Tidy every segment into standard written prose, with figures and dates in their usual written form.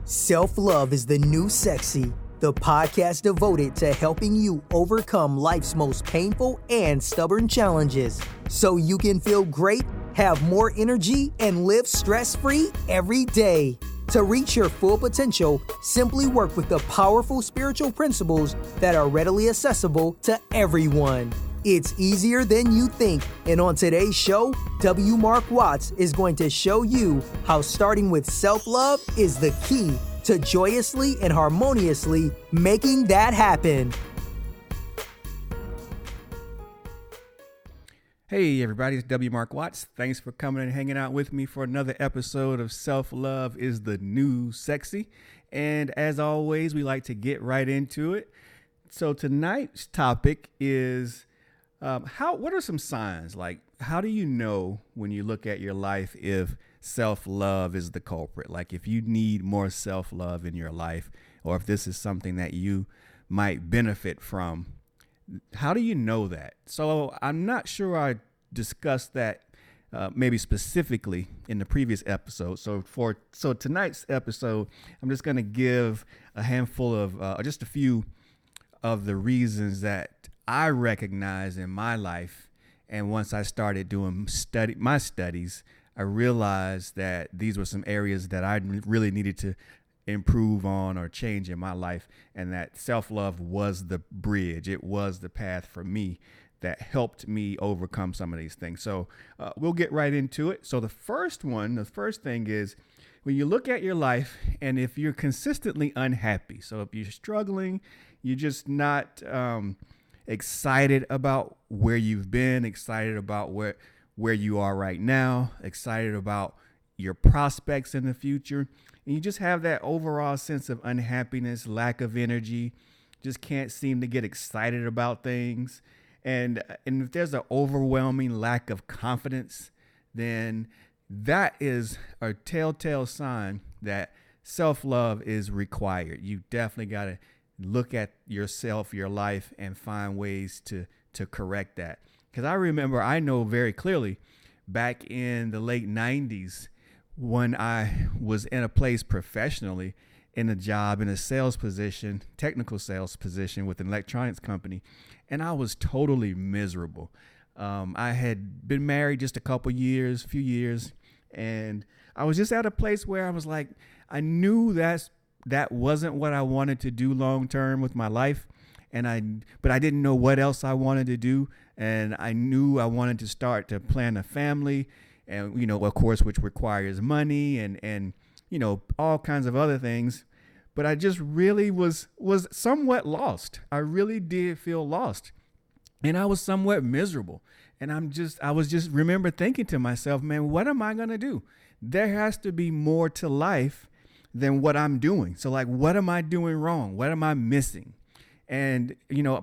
Self-love is the new sexy, the podcast devoted to helping you overcome life's most painful and stubborn challenges so you can feel great, have more energy, and live stress-free every day. To reach your full potential, simply work with the powerful spiritual principles that are readily accessible to everyone. It's easier than you think, and on today's show, W. Mark Watts is going to show you how starting with self-love is the key to joyously and harmoniously making that happen. Hey everybody, it's W. Mark Watts. Thanks for coming and hanging out with me for another episode of Self-Love is the New Sexy. And as always, we like to get right into it. So tonight's topic is what are some signs? Like, how do you know when you look at your life if self-love is the culprit? Like if you need more self-love in your life, or if this is something that you might benefit from. How do you know that? So I'm not sure I discussed that maybe specifically in the previous episode. So tonight's episode, I'm just going to give a handful of just a few of the reasons that I recognize in my life. And once I started doing my studies, I realized that these were some areas that I really needed to improve on or change in my life, and that self-love was the bridge. It was the path for me that helped me overcome some of these things. So we'll get right into it. So the first thing is when you look at your life and if you're consistently unhappy, so if you're struggling, you're just not excited about where you've been, excited about where you are right now, excited about your prospects in the future, and you just have that overall sense of unhappiness, lack of energy, just can't seem to get excited about things. And if there's an overwhelming lack of confidence, then that is a telltale sign that self-love is required. You definitely got to look at yourself, your life, and find ways to correct that. Because I know very clearly back in the late 90s, when I was in a place professionally in a job, in a sales position, technical sales position with an electronics company, and I was totally miserable. I had been married just a few years, and I was just at a place where I was like, I knew that wasn't what I wanted to do long term with my life, but I didn't know what else I wanted to do, and I knew I wanted to start to plan a family. And, of course, which requires money and all kinds of other things. But I just really was somewhat lost. I really did feel lost. And I was somewhat miserable. And I was just remember thinking to myself, man, what am I going to do? There has to be more to life than what I'm doing. So like, what am I doing wrong? What am I missing? And,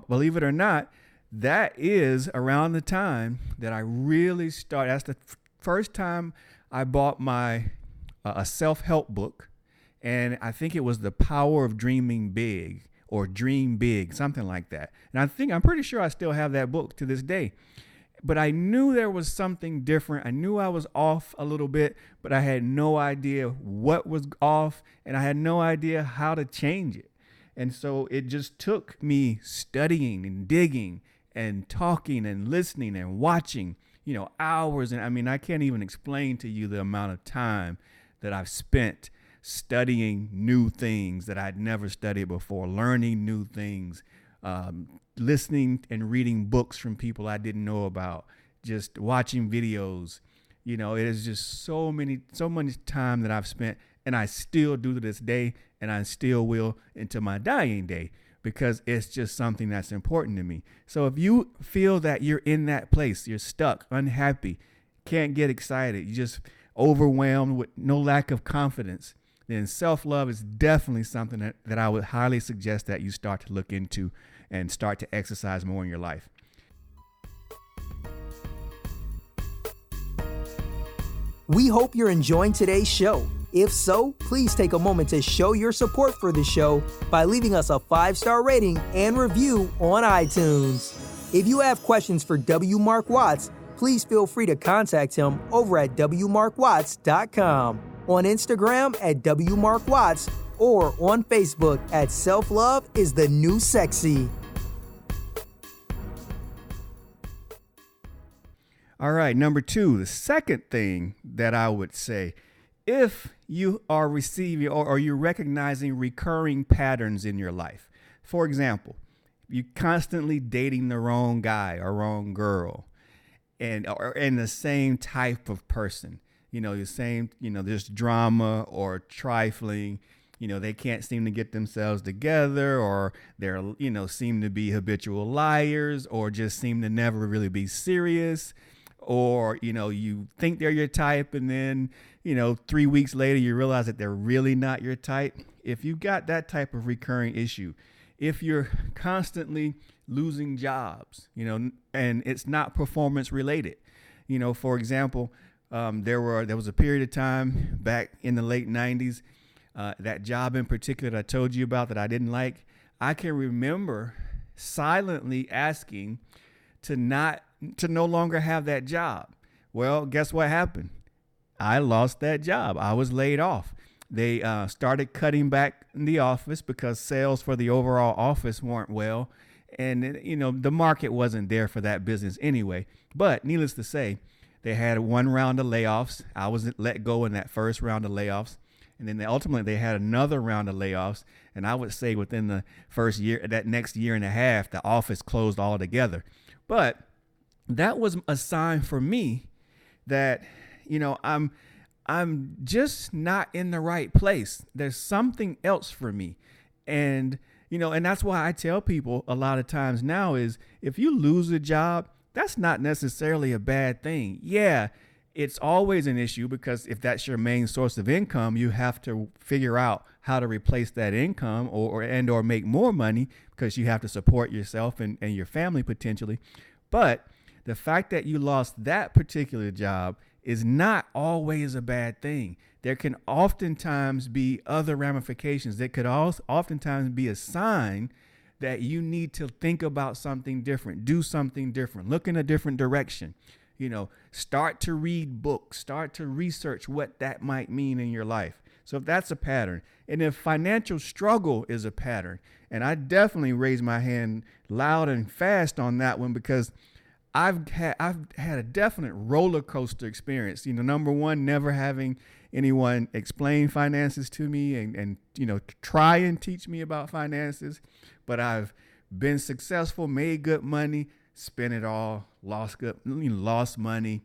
believe it or not, that is around the time that I really started. That's the first time I bought a self-help book, and I think it was The Power of Dreaming Big or Dream Big, something like that. And I'm pretty sure I still have that book to this day. But I knew there was something different. I knew I was off a little bit, but I had no idea what was off, and I had no idea how to change it. And so it just took me studying and digging and talking and listening and watching hours. And I can't even explain to you the amount of time that I've spent studying new things that I'd never studied before, learning new things, listening and reading books from people I didn't know about, just watching videos. It is just so much time that I've spent, and I still do to this day, and I still will until my dying day, because it's just something that's important to me. So if you feel that you're in that place, you're stuck, unhappy, can't get excited, you're just overwhelmed with no lack of confidence, then self-love is definitely something that I would highly suggest that you start to look into and start to exercise more in your life. We hope you're enjoying today's show. If so, please take a moment to show your support for the show by leaving us a 5-star rating and review on iTunes. If you have questions for W. Mark Watts, please feel free to contact him over at wmarkwatts.com, on Instagram at WMarkWatts, or on Facebook at Self-Love is the New Sexy. All right, number 2, the second thing that I would say, if you are receiving or you're recognizing recurring patterns in your life. For example, you're constantly dating the wrong guy or wrong girl and the same type of person. The same, there's drama or trifling. They can't seem to get themselves together, or they're, seem to be habitual liars, or just seem to never really be serious. Or, you think they're your type, and then, 3 weeks later, you realize that they're really not your type. If you've got that type of recurring issue, if you're constantly losing jobs, and it's not performance related, for example, there was a period of time back in the late 90s, that job in particular that I told you about that I didn't like. I can remember silently asking to no longer have that job. Well, guess what happened? I lost that job. I was laid off. They started cutting back in the office because sales for the overall office weren't well. And, the market wasn't there for that business anyway. But needless to say, they had one round of layoffs. I was let go in that first round of layoffs. And then ultimately they had another round of layoffs. And I would say within the first year, that next year and a half, the office closed altogether. But that was a sign for me that, I'm just not in the right place. There's something else for me. And, and that's why I tell people a lot of times now is if you lose a job, that's not necessarily a bad thing. Yeah, it's always an issue because if that's your main source of income, you have to figure out how to replace that income or make more money because you have to support yourself and your family potentially. But the fact that you lost that particular job is not always a bad thing. There can oftentimes be other ramifications that could oftentimes be a sign that you need to think about something different, do something different, look in a different direction. Start to read books, start to research what that might mean in your life. So if that's a pattern, and if financial struggle is a pattern, and I definitely raise my hand loud and fast on that one because I've had a definite roller coaster experience. Number one, never having anyone explain finances to me and try and teach me about finances. But I've been successful, made good money, spent it all, lost money.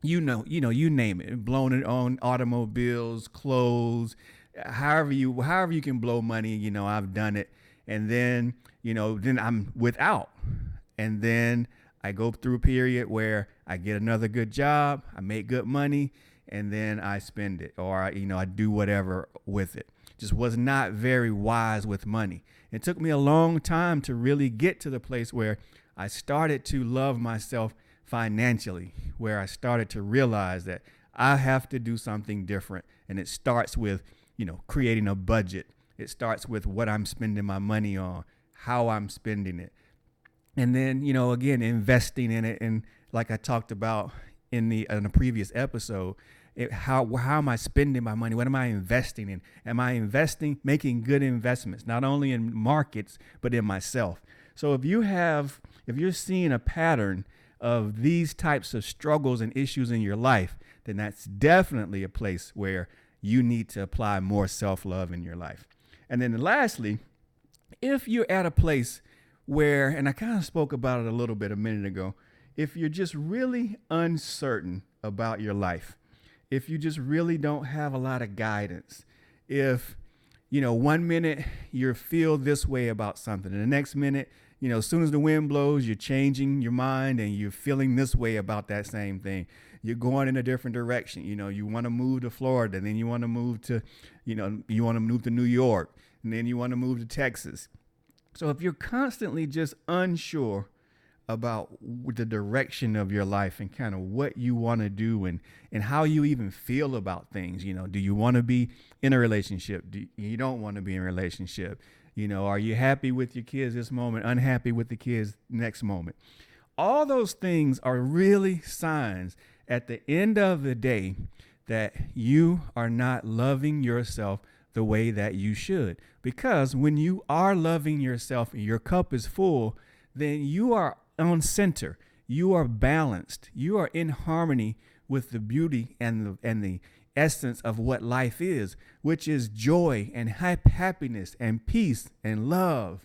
You name it, blown it on automobiles, clothes, however you can blow money. I've done it, and then then I'm without, and then I go through a period where I get another good job, I make good money, and then I spend it, or I do whatever with it. Just was not very wise with money. It took me a long time to really get to the place where I started to love myself financially, where I started to realize that I have to do something different. And it starts with, creating a budget. It starts with what I'm spending my money on, how I'm spending it. And then, again, investing in it. And like I talked about in a previous episode, how am I spending my money? What am I investing in? Am I making good investments, not only in markets, but in myself? So if you're seeing a pattern of these types of struggles and issues in your life, then that's definitely a place where you need to apply more self-love in your life. And then lastly, if you're at a place where, and I kind of spoke about it a little bit a minute ago, if you're just really uncertain about your life, if you just really don't have a lot of guidance, if, 1 minute you feel this way about something, and the next minute, as soon as the wind blows, you're changing your mind and you're feeling this way about that same thing. You're going in a different direction. You want to move to Florida, and then you want to move to, you want to move to New York, and then you want to move to Texas. So if you're constantly just unsure about the direction of your life and kind of what you want to do and how you even feel about things, do you want to be in a relationship? You don't want to be in a relationship? Are you happy with your kids this moment, unhappy with the kids next moment? All those things are really signs at the end of the day that you are not loving yourself the way that you should. Because when you are loving yourself and your cup is full, then you are on center. You are balanced. You are in harmony with the beauty and the essence of what life is, which is joy and happiness and peace and love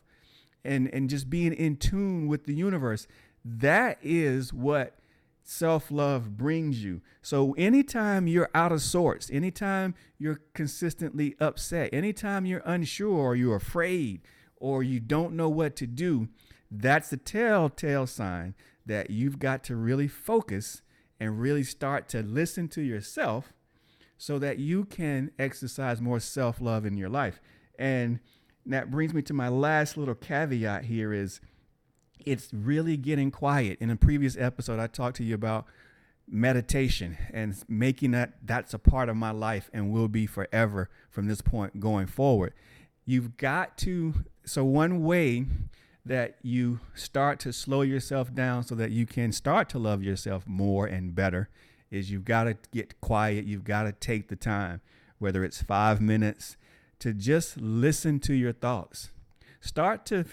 and just being in tune with the universe. That is what self-love brings you. So anytime you're out of sorts, anytime you're consistently upset, anytime you're unsure or you're afraid or you don't know what to do, that's the telltale sign that you've got to really focus and really start to listen to yourself so that you can exercise more self-love in your life. And that brings me to my last little caveat here is it's really getting quiet. In a previous episode, I talked to you about meditation and making that's a part of my life and will be forever from this point going forward. You've got to, so one way that you start to slow yourself down so that you can start to love yourself more and better is you've got to get quiet. You've got to take the time, whether it's 5 minutes, to just listen to your thoughts. Start to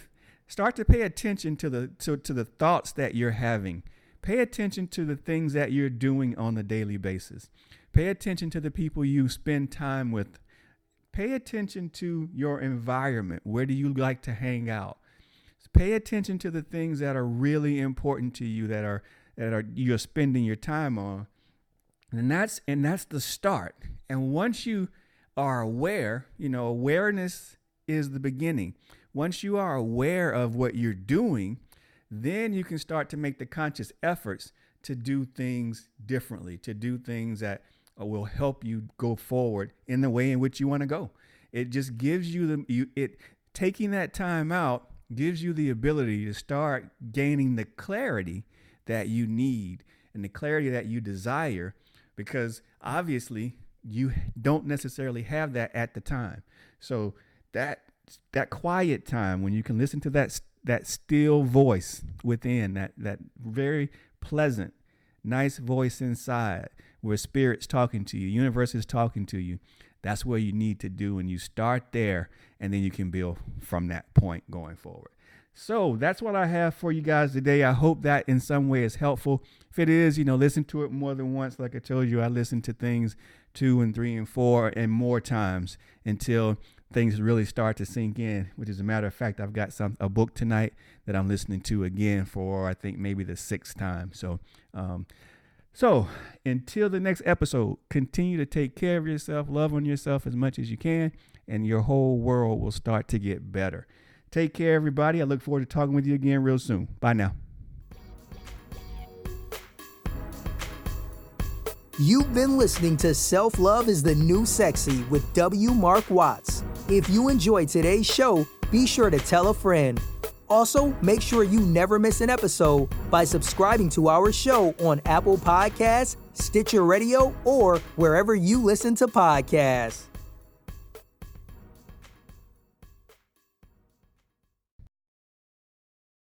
pay attention to the thoughts that you're having. Pay attention to the things that you're doing on a daily basis. Pay attention to the people you spend time with. Pay attention to your environment. Where do you like to hang out? Pay attention to the things that are really important to you that are you're spending your time on. And that's the start. And once you are aware, awareness is the beginning. Once you are aware of what you're doing, then you can start to make the conscious efforts to do things differently, to do things that will help you go forward in the way in which you want to go. It just gives you taking that time out gives you the ability to start gaining the clarity that you need and the clarity that you desire, because obviously you don't necessarily have that at the time. So that quiet time when you can listen to that still voice within, that very pleasant, nice voice inside where spirit's talking to you, universe is talking to you, that's where you need to do. And you start there and then you can build from that point going forward. So that's what I have for you guys today. I hope that in some way is helpful. If it is, listen to it more than once. Like I told you, I listen to things 2 and 3 and 4 and more times until things really start to sink in, which is a matter of fact, I've got a book tonight that I'm listening to again for, I think, maybe the 6th time. So until the next episode, continue to take care of yourself, love on yourself as much as you can, and your whole world will start to get better. Take care, everybody. I look forward to talking with you again real soon. Bye now. You've been listening to Self-Love is the New Sexy with W. Mark Watts. If you enjoyed today's show, be sure to tell a friend. Also, make sure you never miss an episode by subscribing to our show on Apple Podcasts, Stitcher Radio, or wherever you listen to podcasts.